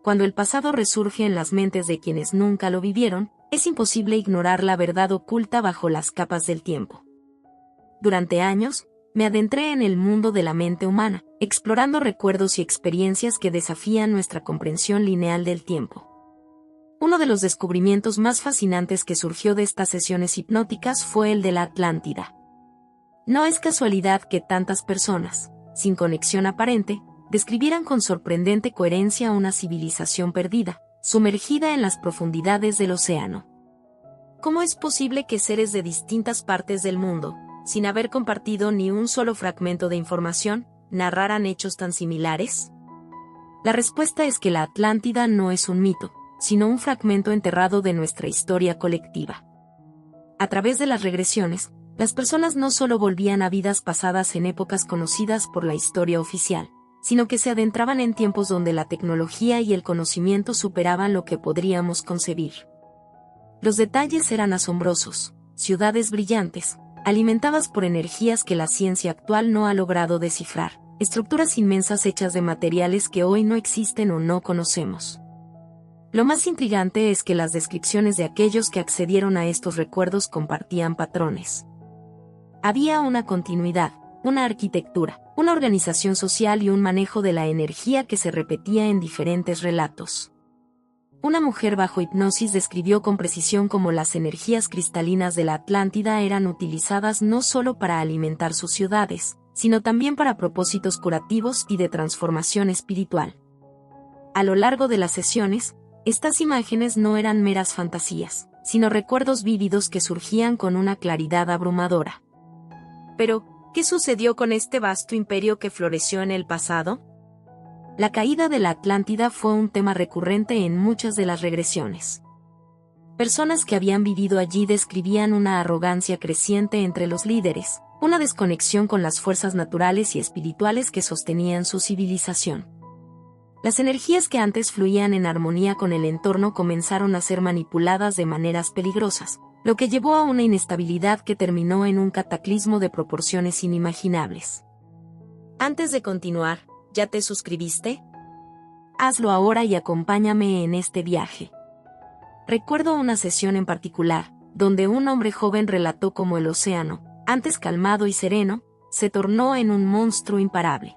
cuando el pasado resurge en las mentes de quienes nunca lo vivieron, es imposible ignorar la verdad oculta bajo las capas del tiempo. Durante años, me adentré en el mundo de la mente humana, explorando recuerdos y experiencias que desafían nuestra comprensión lineal del tiempo. Uno de los descubrimientos más fascinantes que surgió de estas sesiones hipnóticas fue el de la Atlántida. No es casualidad que tantas personas, sin conexión aparente, describieran con sorprendente coherencia una civilización perdida, sumergida en las profundidades del océano. ¿Cómo es posible que seres de distintas partes del mundo, sin haber compartido ni un solo fragmento de información, narraran hechos tan similares? La respuesta es que la Atlántida no es un mito, sino un fragmento enterrado de nuestra historia colectiva. A través de las regresiones, las personas no solo volvían a vidas pasadas en épocas conocidas por la historia oficial, sino que se adentraban en tiempos donde la tecnología y el conocimiento superaban lo que podríamos concebir. Los detalles eran asombrosos: ciudades brillantes, alimentadas por energías que la ciencia actual no ha logrado descifrar, estructuras inmensas hechas de materiales que hoy no existen o no conocemos. Lo más intrigante es que las descripciones de aquellos que accedieron a estos recuerdos compartían patrones. Había una continuidad, una arquitectura, una organización social y un manejo de la energía que se repetía en diferentes relatos. Una mujer bajo hipnosis describió con precisión cómo las energías cristalinas de la Atlántida eran utilizadas no solo para alimentar sus ciudades, sino también para propósitos curativos y de transformación espiritual. A lo largo de las sesiones, estas imágenes no eran meras fantasías, sino recuerdos vívidos que surgían con una claridad abrumadora. Pero, ¿qué sucedió con este vasto imperio que floreció en el pasado? La caída de la Atlántida fue un tema recurrente en muchas de las regresiones. Personas que habían vivido allí describían una arrogancia creciente entre los líderes, una desconexión con las fuerzas naturales y espirituales que sostenían su civilización. Las energías que antes fluían en armonía con el entorno comenzaron a ser manipuladas de maneras peligrosas, lo que llevó a una inestabilidad que terminó en un cataclismo de proporciones inimaginables. Antes de continuar, ¿ya te suscribiste? Hazlo ahora y acompáñame en este viaje. Recuerdo una sesión en particular, donde un hombre joven relató cómo el océano, antes calmado y sereno, se tornó en un monstruo imparable.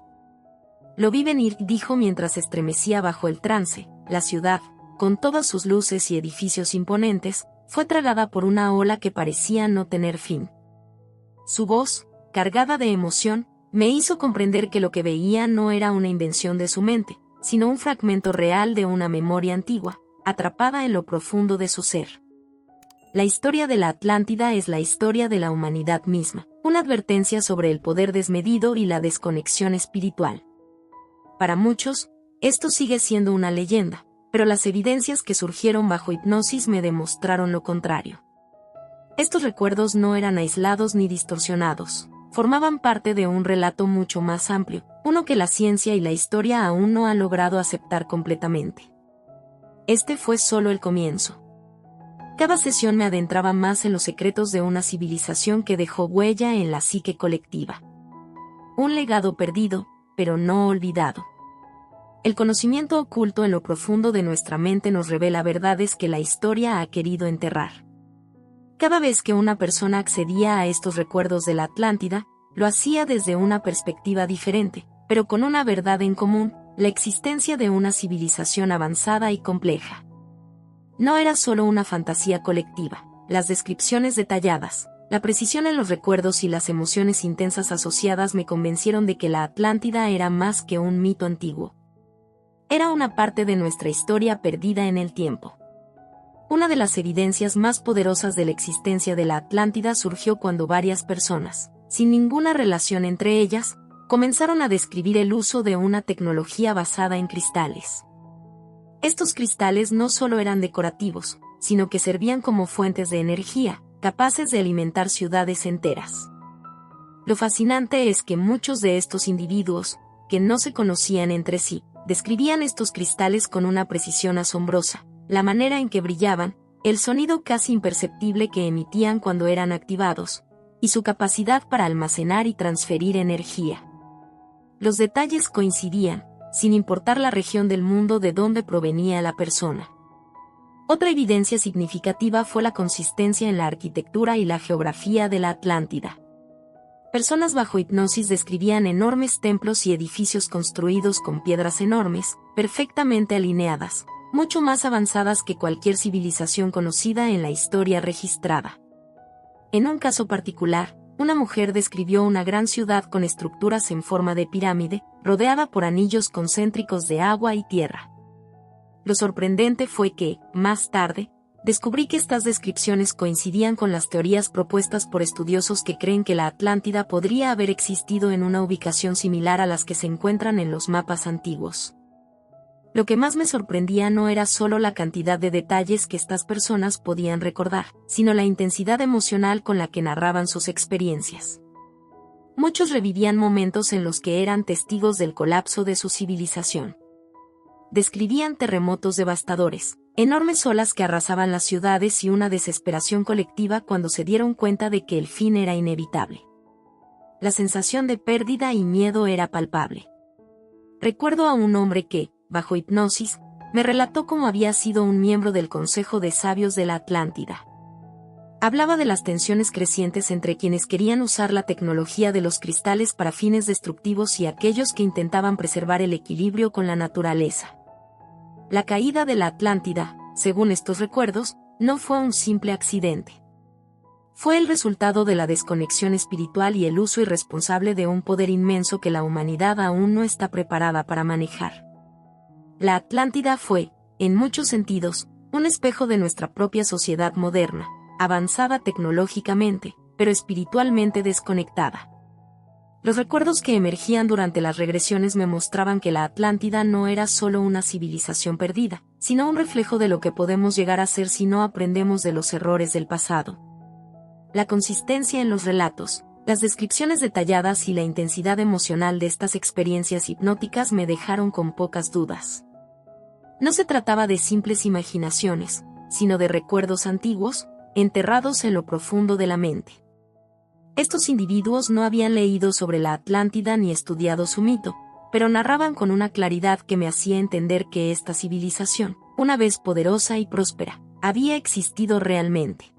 Lo vi venir, dijo mientras estremecía bajo el trance. La ciudad, con todas sus luces y edificios imponentes, fue tragada por una ola que parecía no tener fin. Su voz, cargada de emoción, me hizo comprender que lo que veía no era una invención de su mente, sino un fragmento real de una memoria antigua, atrapada en lo profundo de su ser. La historia de la Atlántida es la historia de la humanidad misma, una advertencia sobre el poder desmedido y la desconexión espiritual. Para muchos, esto sigue siendo una leyenda, pero las evidencias que surgieron bajo hipnosis me demostraron lo contrario. Estos recuerdos no eran aislados ni distorsionados, formaban parte de un relato mucho más amplio, uno que la ciencia y la historia aún no han logrado aceptar completamente. Este fue solo el comienzo. Cada sesión me adentraba más en los secretos de una civilización que dejó huella en la psique colectiva. Un legado perdido, pero no olvidado. El conocimiento oculto en lo profundo de nuestra mente nos revela verdades que la historia ha querido enterrar. Cada vez que una persona accedía a estos recuerdos de la Atlántida, lo hacía desde una perspectiva diferente, pero con una verdad en común: la existencia de una civilización avanzada y compleja. No era solo una fantasía colectiva. Las descripciones detalladas, la precisión en los recuerdos y las emociones intensas asociadas me convencieron de que la Atlántida era más que un mito antiguo. Era una parte de nuestra historia perdida en el tiempo. Una de las evidencias más poderosas de la existencia de la Atlántida surgió cuando varias personas, sin ninguna relación entre ellas, comenzaron a describir el uso de una tecnología basada en cristales. Estos cristales no solo eran decorativos, sino que servían como fuentes de energía, capaces de alimentar ciudades enteras. Lo fascinante es que muchos de estos individuos, que no se conocían entre sí, describían estos cristales con una precisión asombrosa: la manera en que brillaban, el sonido casi imperceptible que emitían cuando eran activados, y su capacidad para almacenar y transferir energía. Los detalles coincidían: sin importar la región del mundo de donde provenía la persona. Otra evidencia significativa fue la consistencia en la arquitectura y la geografía de la Atlántida. Personas bajo hipnosis describían enormes templos y edificios construidos con piedras enormes, perfectamente alineadas, mucho más avanzadas que cualquier civilización conocida en la historia registrada. En un caso particular, una mujer describió una gran ciudad con estructuras en forma de pirámide, rodeada por anillos concéntricos de agua y tierra. Lo sorprendente fue que, más tarde, descubrí que estas descripciones coincidían con las teorías propuestas por estudiosos que creen que la Atlántida podría haber existido en una ubicación similar a las que se encuentran en los mapas antiguos. Lo que más me sorprendía no era solo la cantidad de detalles que estas personas podían recordar, sino la intensidad emocional con la que narraban sus experiencias. Muchos revivían momentos en los que eran testigos del colapso de su civilización. Describían terremotos devastadores, enormes olas que arrasaban las ciudades y una desesperación colectiva cuando se dieron cuenta de que el fin era inevitable. La sensación de pérdida y miedo era palpable. Recuerdo a un hombre que, bajo hipnosis, me relató cómo había sido un miembro del Consejo de Sabios de la Atlántida. Hablaba de las tensiones crecientes entre quienes querían usar la tecnología de los cristales para fines destructivos y aquellos que intentaban preservar el equilibrio con la naturaleza. La caída de la Atlántida, según estos recuerdos, no fue un simple accidente. Fue el resultado de la desconexión espiritual y el uso irresponsable de un poder inmenso que la humanidad aún no está preparada para manejar. La Atlántida fue, en muchos sentidos, un espejo de nuestra propia sociedad moderna, avanzada tecnológicamente, pero espiritualmente desconectada. Los recuerdos que emergían durante las regresiones me mostraban que la Atlántida no era solo una civilización perdida, sino un reflejo de lo que podemos llegar a ser si no aprendemos de los errores del pasado. La consistencia en los relatos, las descripciones detalladas y la intensidad emocional de estas experiencias hipnóticas me dejaron con pocas dudas. No se trataba de simples imaginaciones, sino de recuerdos antiguos, enterrados en lo profundo de la mente. Estos individuos no habían leído sobre la Atlántida ni estudiado su mito, pero narraban con una claridad que me hacía entender que esta civilización, una vez poderosa y próspera, había existido realmente.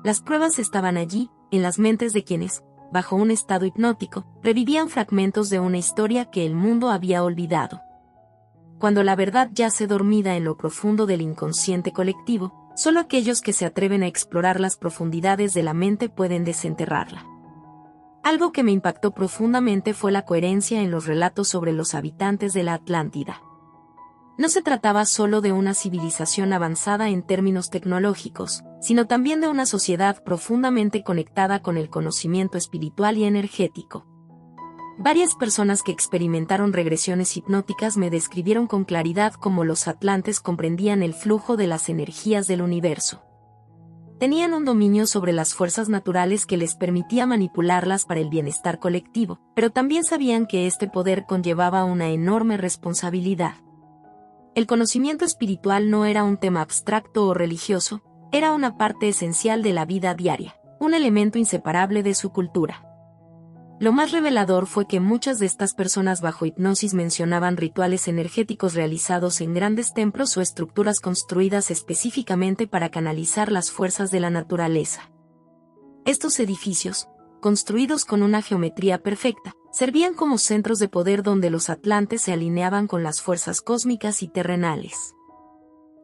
Las pruebas estaban allí, en las mentes de quienes, bajo un estado hipnótico, revivían fragmentos de una historia que el mundo había olvidado. Cuando la verdad yace dormida en lo profundo del inconsciente colectivo, solo aquellos que se atreven a explorar las profundidades de la mente pueden desenterrarla. Algo que me impactó profundamente fue la coherencia en los relatos sobre los habitantes de la Atlántida. No se trataba solo de una civilización avanzada en términos tecnológicos, sino también de una sociedad profundamente conectada con el conocimiento espiritual y energético. Varias personas que experimentaron regresiones hipnóticas me describieron con claridad cómo los atlantes comprendían el flujo de las energías del universo. Tenían un dominio sobre las fuerzas naturales que les permitía manipularlas para el bienestar colectivo, pero también sabían que este poder conllevaba una enorme responsabilidad. El conocimiento espiritual no era un tema abstracto o religioso, era una parte esencial de la vida diaria, un elemento inseparable de su cultura. Lo más revelador fue que muchas de estas personas bajo hipnosis mencionaban rituales energéticos realizados en grandes templos o estructuras construidas específicamente para canalizar las fuerzas de la naturaleza. Estos edificios, construidos con una geometría perfecta, servían como centros de poder donde los atlantes se alineaban con las fuerzas cósmicas y terrenales.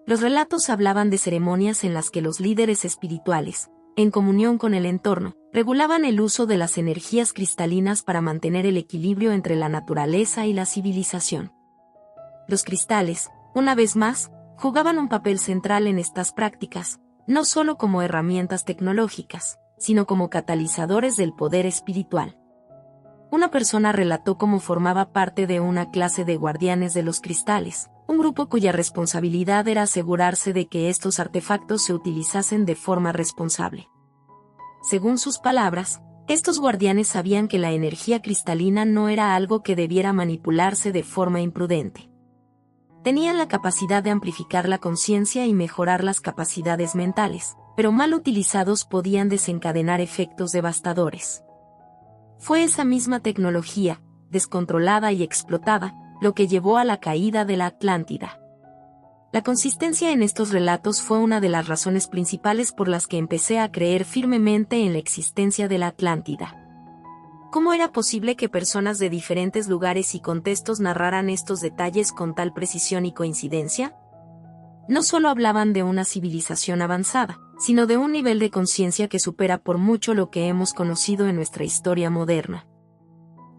Los relatos hablaban de ceremonias en las que los líderes espirituales, en comunión con el entorno, regulaban el uso de las energías cristalinas para mantener el equilibrio entre la naturaleza y la civilización. Los cristales, una vez más, jugaban un papel central en estas prácticas, no solo como herramientas tecnológicas, sino como catalizadores del poder espiritual. Una persona relató cómo formaba parte de una clase de guardianes de los cristales, un grupo cuya responsabilidad era asegurarse de que estos artefactos se utilizasen de forma responsable. Según sus palabras, estos guardianes sabían que la energía cristalina no era algo que debiera manipularse de forma imprudente. Tenían la capacidad de amplificar la conciencia y mejorar las capacidades mentales, pero mal utilizados podían desencadenar efectos devastadores. Fue esa misma tecnología, descontrolada y explotada, lo que llevó a la caída de la Atlántida. La consistencia en estos relatos fue una de las razones principales por las que empecé a creer firmemente en la existencia de la Atlántida. ¿Cómo era posible que personas de diferentes lugares y contextos narraran estos detalles con tal precisión y coincidencia? No solo hablaban de una civilización avanzada, sino de un nivel de conciencia que supera por mucho lo que hemos conocido en nuestra historia moderna.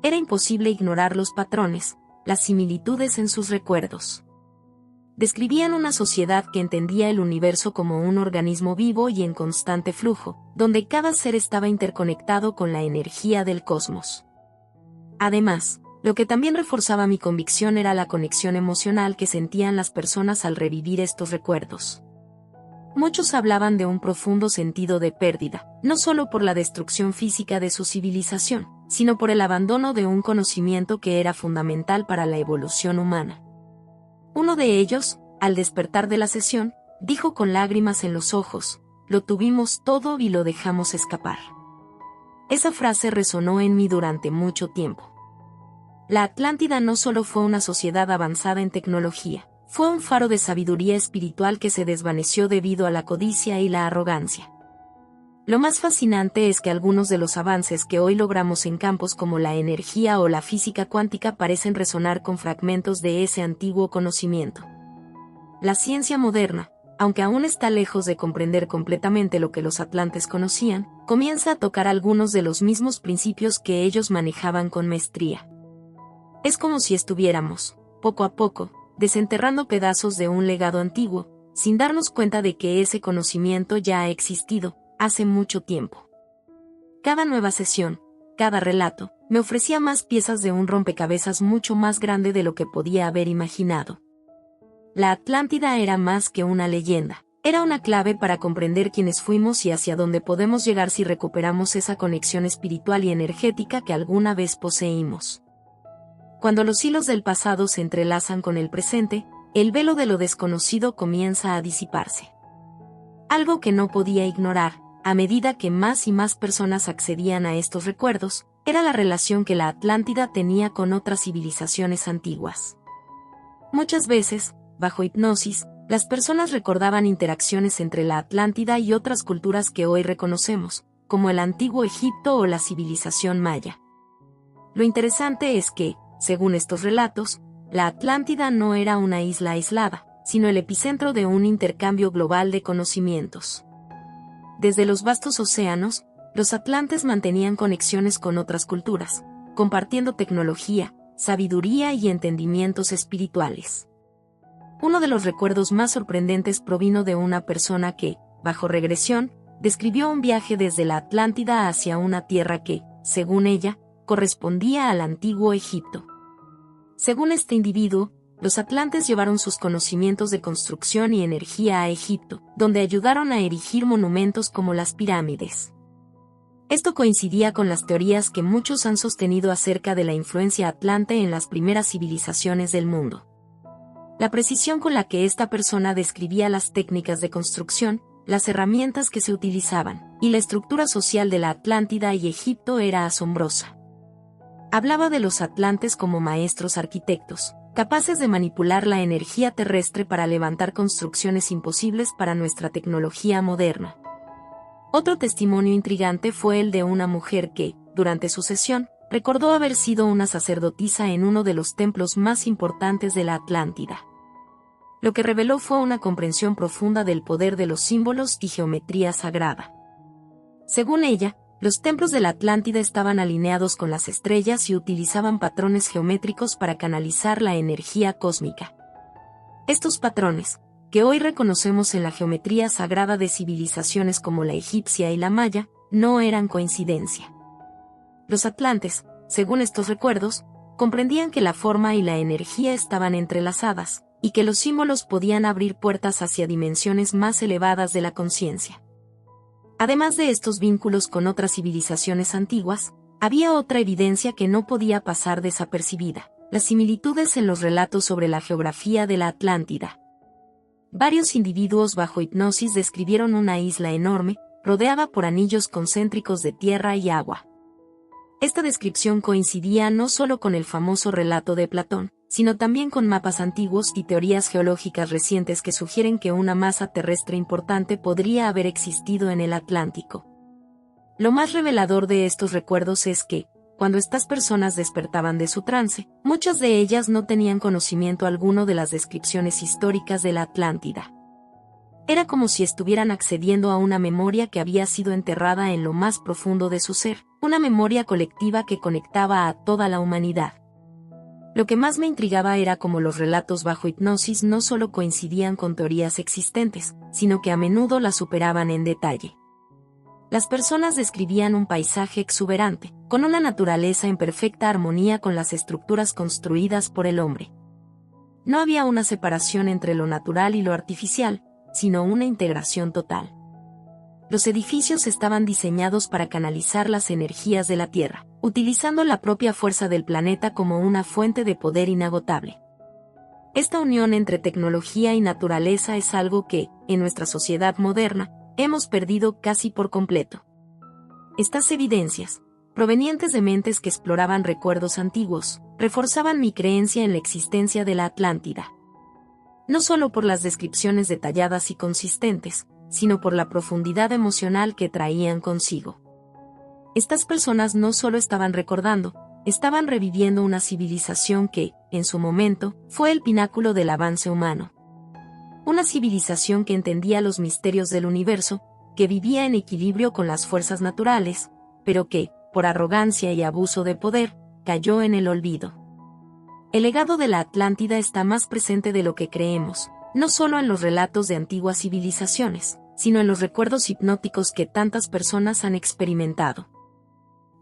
Era imposible ignorar los patrones, las similitudes en sus recuerdos. Describían una sociedad que entendía el universo como un organismo vivo y en constante flujo, donde cada ser estaba interconectado con la energía del cosmos. Además, lo que también reforzaba mi convicción era la conexión emocional que sentían las personas al revivir estos recuerdos. Muchos hablaban de un profundo sentido de pérdida, no solo por la destrucción física de su civilización, sino por el abandono de un conocimiento que era fundamental para la evolución humana. Uno de ellos, al despertar de la sesión, dijo con lágrimas en los ojos: «Lo tuvimos todo y lo dejamos escapar». Esa frase resonó en mí durante mucho tiempo. La Atlántida no solo fue una sociedad avanzada en tecnología, fue un faro de sabiduría espiritual que se desvaneció debido a la codicia y la arrogancia. Lo más fascinante es que algunos de los avances que hoy logramos en campos como la energía o la física cuántica parecen resonar con fragmentos de ese antiguo conocimiento. La ciencia moderna, aunque aún está lejos de comprender completamente lo que los atlantes conocían, comienza a tocar algunos de los mismos principios que ellos manejaban con maestría. Es como si estuviéramos, poco a poco, desenterrando pedazos de un legado antiguo, sin darnos cuenta de que ese conocimiento ya ha existido hace mucho tiempo. Cada nueva sesión, cada relato, me ofrecía más piezas de un rompecabezas mucho más grande de lo que podía haber imaginado. La Atlántida era más que una leyenda, era una clave para comprender quiénes fuimos y hacia dónde podemos llegar si recuperamos esa conexión espiritual y energética que alguna vez poseímos. Cuando los hilos del pasado se entrelazan con el presente, el velo de lo desconocido comienza a disiparse. Algo que no podía ignorar, a medida que más y más personas accedían a estos recuerdos, era la relación que la Atlántida tenía con otras civilizaciones antiguas. Muchas veces, bajo hipnosis, las personas recordaban interacciones entre la Atlántida y otras culturas que hoy reconocemos, como el antiguo Egipto o la civilización maya. Lo interesante es que, según estos relatos, la Atlántida no era una isla aislada, sino el epicentro de un intercambio global de conocimientos. Desde los vastos océanos, los atlantes mantenían conexiones con otras culturas, compartiendo tecnología, sabiduría y entendimientos espirituales. Uno de los recuerdos más sorprendentes provino de una persona que, bajo regresión, describió un viaje desde la Atlántida hacia una tierra que, según ella, correspondía al antiguo Egipto. Según este individuo, los atlantes llevaron sus conocimientos de construcción y energía a Egipto, donde ayudaron a erigir monumentos como las pirámides. Esto coincidía con las teorías que muchos han sostenido acerca de la influencia atlante en las primeras civilizaciones del mundo. La precisión con la que esta persona describía las técnicas de construcción, las herramientas que se utilizaban, y la estructura social de la Atlántida y Egipto era asombrosa. Hablaba de los atlantes como maestros arquitectos, capaces de manipular la energía terrestre para levantar construcciones imposibles para nuestra tecnología moderna. Otro testimonio intrigante fue el de una mujer que, durante su sesión, recordó haber sido una sacerdotisa en uno de los templos más importantes de la Atlántida. Lo que reveló fue una comprensión profunda del poder de los símbolos y geometría sagrada. Según ella, los templos de la Atlántida estaban alineados con las estrellas y utilizaban patrones geométricos para canalizar la energía cósmica. Estos patrones, que hoy reconocemos en la geometría sagrada de civilizaciones como la egipcia y la maya, no eran coincidencia. Los atlantes, según estos recuerdos, comprendían que la forma y la energía estaban entrelazadas, y que los símbolos podían abrir puertas hacia dimensiones más elevadas de la conciencia. Además de estos vínculos con otras civilizaciones antiguas, había otra evidencia que no podía pasar desapercibida: las similitudes en los relatos sobre la geografía de la Atlántida. Varios individuos bajo hipnosis describieron una isla enorme, rodeada por anillos concéntricos de tierra y agua. Esta descripción coincidía no solo con el famoso relato de Platón, sino también con mapas antiguos y teorías geológicas recientes que sugieren que una masa terrestre importante podría haber existido en el Atlántico. Lo más revelador de estos recuerdos es que, cuando estas personas despertaban de su trance, muchas de ellas no tenían conocimiento alguno de las descripciones históricas de la Atlántida. Era como si estuvieran accediendo a una memoria que había sido enterrada en lo más profundo de su ser, una memoria colectiva que conectaba a toda la humanidad. Lo que más me intrigaba era cómo los relatos bajo hipnosis no solo coincidían con teorías existentes, sino que a menudo las superaban en detalle. Las personas describían un paisaje exuberante, con una naturaleza en perfecta armonía con las estructuras construidas por el hombre. No había una separación entre lo natural y lo artificial, sino una integración total. Los edificios estaban diseñados para canalizar las energías de la Tierra, utilizando la propia fuerza del planeta como una fuente de poder inagotable. Esta unión entre tecnología y naturaleza es algo que, en nuestra sociedad moderna, hemos perdido casi por completo. Estas evidencias, provenientes de mentes que exploraban recuerdos antiguos, reforzaban mi creencia en la existencia de la Atlántida. No solo por las descripciones detalladas y consistentes, sino por la profundidad emocional que traían consigo. Estas personas no solo estaban recordando, estaban reviviendo una civilización que, en su momento, fue el pináculo del avance humano. Una civilización que entendía los misterios del universo, que vivía en equilibrio con las fuerzas naturales, pero que, por arrogancia y abuso de poder, cayó en el olvido. El legado de la Atlántida está más presente de lo que creemos, no solo en los relatos de antiguas civilizaciones, sino en los recuerdos hipnóticos que tantas personas han experimentado.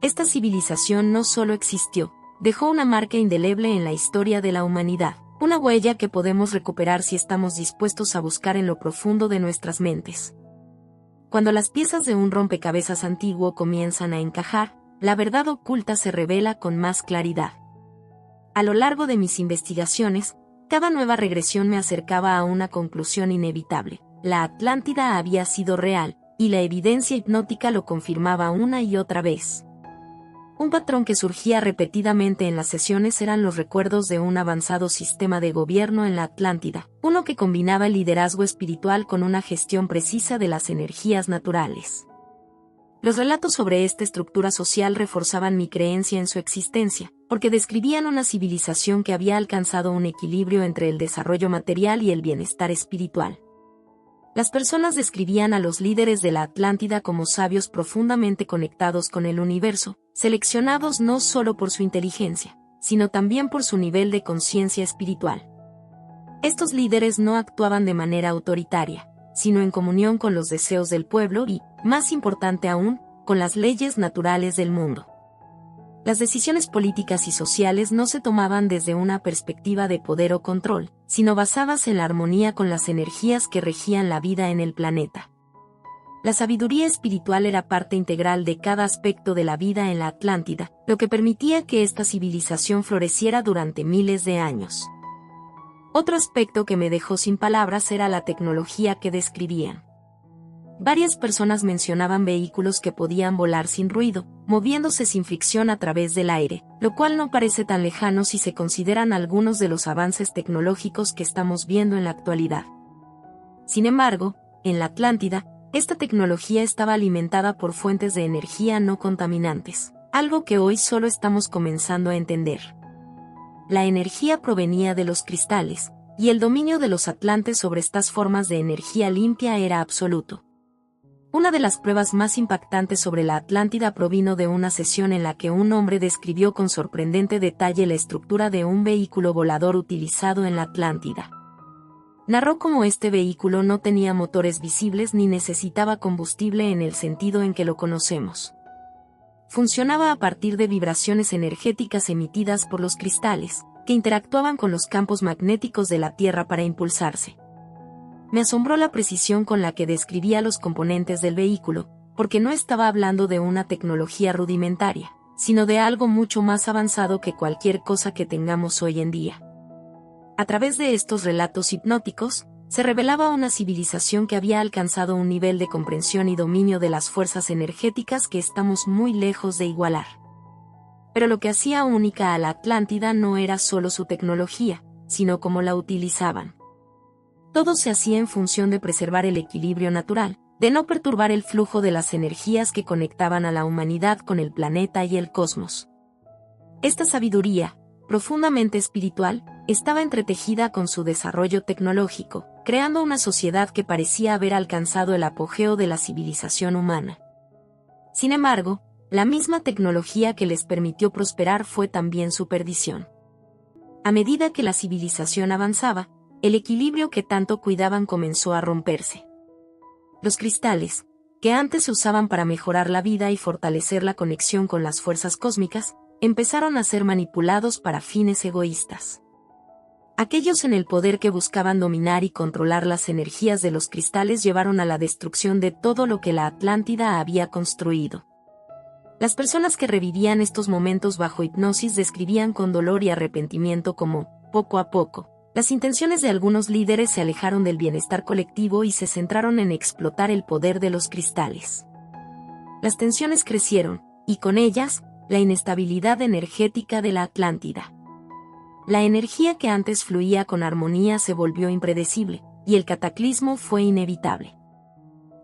Esta civilización no solo existió, dejó una marca indeleble en la historia de la humanidad, una huella que podemos recuperar si estamos dispuestos a buscar en lo profundo de nuestras mentes. Cuando las piezas de un rompecabezas antiguo comienzan a encajar, la verdad oculta se revela con más claridad. A lo largo de mis investigaciones, cada nueva regresión me acercaba a una conclusión inevitable. La Atlántida había sido real, y la evidencia hipnótica lo confirmaba una y otra vez. Un patrón que surgía repetidamente en las sesiones eran los recuerdos de un avanzado sistema de gobierno en la Atlántida, uno que combinaba el liderazgo espiritual con una gestión precisa de las energías naturales. Los relatos sobre esta estructura social reforzaban mi creencia en su existencia, porque describían una civilización que había alcanzado un equilibrio entre el desarrollo material y el bienestar espiritual. Las personas describían a los líderes de la Atlántida como sabios profundamente conectados con el universo, seleccionados no solo por su inteligencia, sino también por su nivel de conciencia espiritual. Estos líderes no actuaban de manera autoritaria, sino en comunión con los deseos del pueblo y, más importante aún, con las leyes naturales del mundo. Las decisiones políticas y sociales no se tomaban desde una perspectiva de poder o control, sino basadas en la armonía con las energías que regían la vida en el planeta. La sabiduría espiritual era parte integral de cada aspecto de la vida en la Atlántida, lo que permitía que esta civilización floreciera durante miles de años. Otro aspecto que me dejó sin palabras era la tecnología que describían. Varias personas mencionaban vehículos que podían volar sin ruido, moviéndose sin fricción a través del aire, lo cual no parece tan lejano si se consideran algunos de los avances tecnológicos que estamos viendo en la actualidad. Sin embargo, en la Atlántida, esta tecnología estaba alimentada por fuentes de energía no contaminantes, algo que hoy solo estamos comenzando a entender. La energía provenía de los cristales, y el dominio de los atlantes sobre estas formas de energía limpia era absoluto. Una de las pruebas más impactantes sobre la Atlántida provino de una sesión en la que un hombre describió con sorprendente detalle la estructura de un vehículo volador utilizado en la Atlántida. Narró cómo este vehículo no tenía motores visibles ni necesitaba combustible en el sentido en que lo conocemos. Funcionaba a partir de vibraciones energéticas emitidas por los cristales, que interactuaban con los campos magnéticos de la Tierra para impulsarse. Me asombró la precisión con la que describía los componentes del vehículo, porque no estaba hablando de una tecnología rudimentaria, sino de algo mucho más avanzado que cualquier cosa que tengamos hoy en día. A través de estos relatos hipnóticos, se revelaba una civilización que había alcanzado un nivel de comprensión y dominio de las fuerzas energéticas que estamos muy lejos de igualar. Pero lo que hacía única a la Atlántida no era solo su tecnología, sino cómo la utilizaban. Todo se hacía en función de preservar el equilibrio natural, de no perturbar el flujo de las energías que conectaban a la humanidad con el planeta y el cosmos. Esta sabiduría, profundamente espiritual, estaba entretejida con su desarrollo tecnológico, creando una sociedad que parecía haber alcanzado el apogeo de la civilización humana. Sin embargo, la misma tecnología que les permitió prosperar fue también su perdición. A medida que la civilización avanzaba, el equilibrio que tanto cuidaban comenzó a romperse. Los cristales, que antes se usaban para mejorar la vida y fortalecer la conexión con las fuerzas cósmicas, empezaron a ser manipulados para fines egoístas. Aquellos en el poder que buscaban dominar y controlar las energías de los cristales llevaron a la destrucción de todo lo que la Atlántida había construido. Las personas que revivían estos momentos bajo hipnosis describían con dolor y arrepentimiento cómo, poco a poco, las intenciones de algunos líderes se alejaron del bienestar colectivo y se centraron en explotar el poder de los cristales. Las tensiones crecieron, y con ellas, la inestabilidad energética de la Atlántida. La energía que antes fluía con armonía se volvió impredecible, y el cataclismo fue inevitable.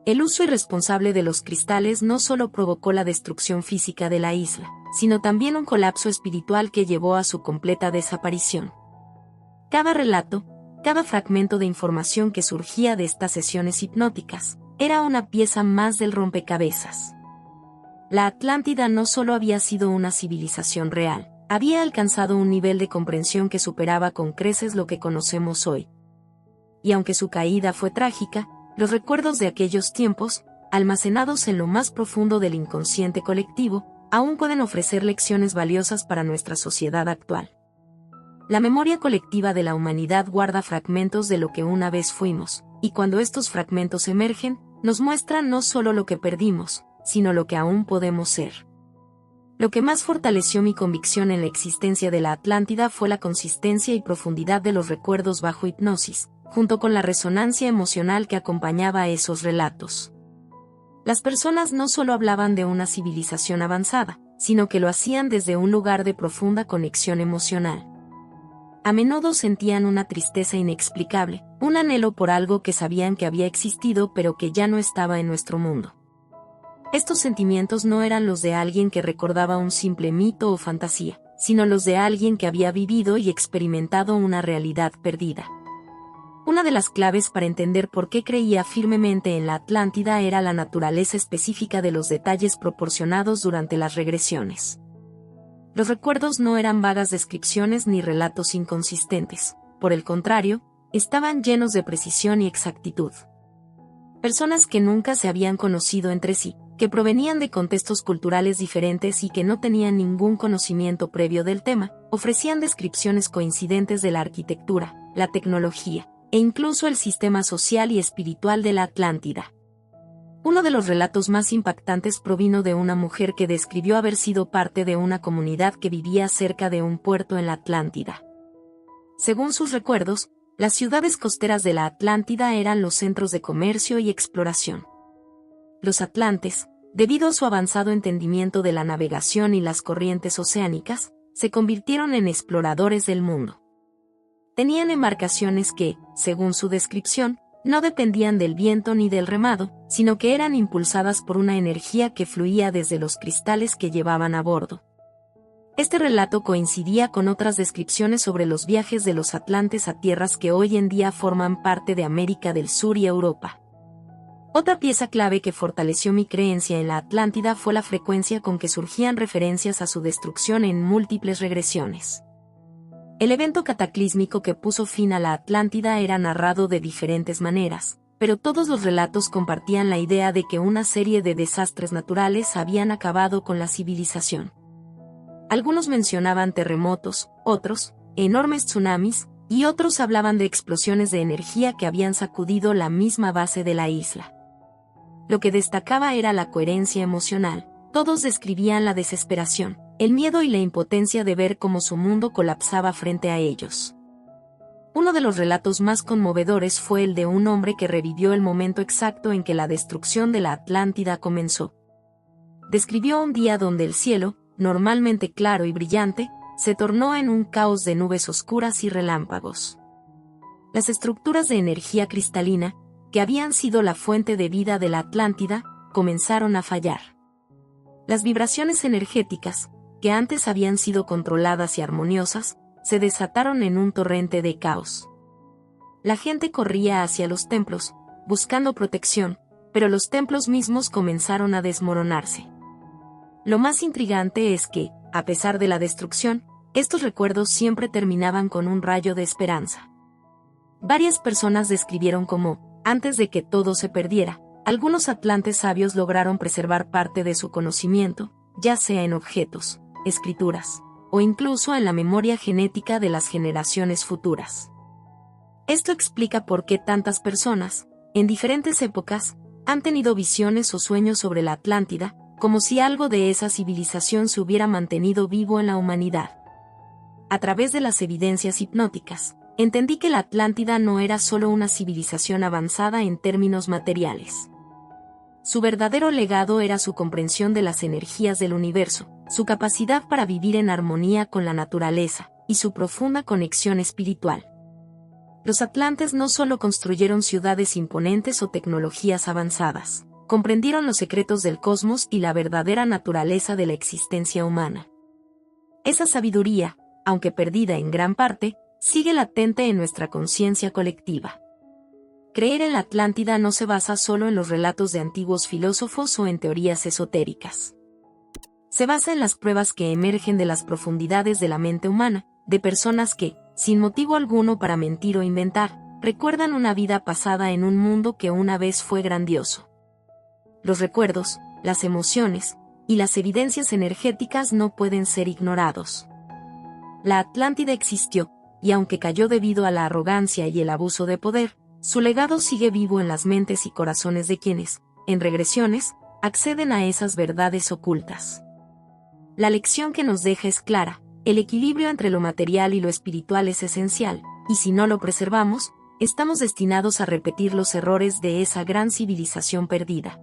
El uso irresponsable de los cristales no solo provocó la destrucción física de la isla, sino también un colapso espiritual que llevó a su completa desaparición. Cada relato, cada fragmento de información que surgía de estas sesiones hipnóticas, era una pieza más del rompecabezas. La Atlántida no solo había sido una civilización real, había alcanzado un nivel de comprensión que superaba con creces lo que conocemos hoy. Y aunque su caída fue trágica, los recuerdos de aquellos tiempos, almacenados en lo más profundo del inconsciente colectivo, aún pueden ofrecer lecciones valiosas para nuestra sociedad actual. La memoria colectiva de la humanidad guarda fragmentos de lo que una vez fuimos, y cuando estos fragmentos emergen, nos muestran no solo lo que perdimos, sino lo que aún podemos ser. Lo que más fortaleció mi convicción en la existencia de la Atlántida fue la consistencia y profundidad de los recuerdos bajo hipnosis, junto con la resonancia emocional que acompañaba a esos relatos. Las personas no solo hablaban de una civilización avanzada, sino que lo hacían desde un lugar de profunda conexión emocional. A menudo sentían una tristeza inexplicable, un anhelo por algo que sabían que había existido pero que ya no estaba en nuestro mundo. Estos sentimientos no eran los de alguien que recordaba un simple mito o fantasía, sino los de alguien que había vivido y experimentado una realidad perdida. Una de las claves para entender por qué creía firmemente en la Atlántida era la naturaleza específica de los detalles proporcionados durante las regresiones. Los recuerdos no eran vagas descripciones ni relatos inconsistentes, por el contrario, estaban llenos de precisión y exactitud. Personas que nunca se habían conocido entre sí, que provenían de contextos culturales diferentes y que no tenían ningún conocimiento previo del tema, ofrecían descripciones coincidentes de la arquitectura, la tecnología, e incluso el sistema social y espiritual de la Atlántida. Uno de los relatos más impactantes provino de una mujer que describió haber sido parte de una comunidad que vivía cerca de un puerto en la Atlántida. Según sus recuerdos, las ciudades costeras de la Atlántida eran los centros de comercio y exploración. Los atlantes, debido a su avanzado entendimiento de la navegación y las corrientes oceánicas, se convirtieron en exploradores del mundo. Tenían embarcaciones que, según su descripción, no dependían del viento ni del remado, sino que eran impulsadas por una energía que fluía desde los cristales que llevaban a bordo. Este relato coincidía con otras descripciones sobre los viajes de los atlantes a tierras que hoy en día forman parte de América del Sur y Europa. Otra pieza clave que fortaleció mi creencia en la Atlántida fue la frecuencia con que surgían referencias a su destrucción en múltiples regresiones. El evento cataclísmico que puso fin a la Atlántida era narrado de diferentes maneras, pero todos los relatos compartían la idea de que una serie de desastres naturales habían acabado con la civilización. Algunos mencionaban terremotos, otros, enormes tsunamis, y otros hablaban de explosiones de energía que habían sacudido la misma base de la isla. Lo que destacaba era la coherencia emocional. Todos describían la desesperación, el miedo y la impotencia de ver cómo su mundo colapsaba frente a ellos. Uno de los relatos más conmovedores fue el de un hombre que revivió el momento exacto en que la destrucción de la Atlántida comenzó. Describió un día donde el cielo, normalmente claro y brillante, se tornó en un caos de nubes oscuras y relámpagos. Las estructuras de energía cristalina, que habían sido la fuente de vida de la Atlántida, comenzaron a fallar. Las vibraciones energéticas, que antes habían sido controladas y armoniosas, se desataron en un torrente de caos. La gente corría hacia los templos, buscando protección, pero los templos mismos comenzaron a desmoronarse. Lo más intrigante es que, a pesar de la destrucción, estos recuerdos siempre terminaban con un rayo de esperanza. Varias personas describieron cómo, antes de que todo se perdiera, algunos atlantes sabios lograron preservar parte de su conocimiento, ya sea en objetos, escrituras, o incluso en la memoria genética de las generaciones futuras. Esto explica por qué tantas personas, en diferentes épocas, han tenido visiones o sueños sobre la Atlántida, como si algo de esa civilización se hubiera mantenido vivo en la humanidad. A través de las evidencias hipnóticas, entendí que la Atlántida no era solo una civilización avanzada en términos materiales. Su verdadero legado era su comprensión de las energías del universo, su capacidad para vivir en armonía con la naturaleza, y su profunda conexión espiritual. Los atlantes no solo construyeron ciudades imponentes o tecnologías avanzadas, comprendieron los secretos del cosmos y la verdadera naturaleza de la existencia humana. Esa sabiduría, aunque perdida en gran parte, sigue latente en nuestra conciencia colectiva. Creer en la Atlántida no se basa solo en los relatos de antiguos filósofos o en teorías esotéricas. Se basa en las pruebas que emergen de las profundidades de la mente humana, de personas que, sin motivo alguno para mentir o inventar, recuerdan una vida pasada en un mundo que una vez fue grandioso. Los recuerdos, las emociones y las evidencias energéticas no pueden ser ignorados. La Atlántida existió, y aunque cayó debido a la arrogancia y el abuso de poder, su legado sigue vivo en las mentes y corazones de quienes, en regresiones, acceden a esas verdades ocultas. La lección que nos deja es clara: el equilibrio entre lo material y lo espiritual es esencial, y si no lo preservamos, estamos destinados a repetir los errores de esa gran civilización perdida.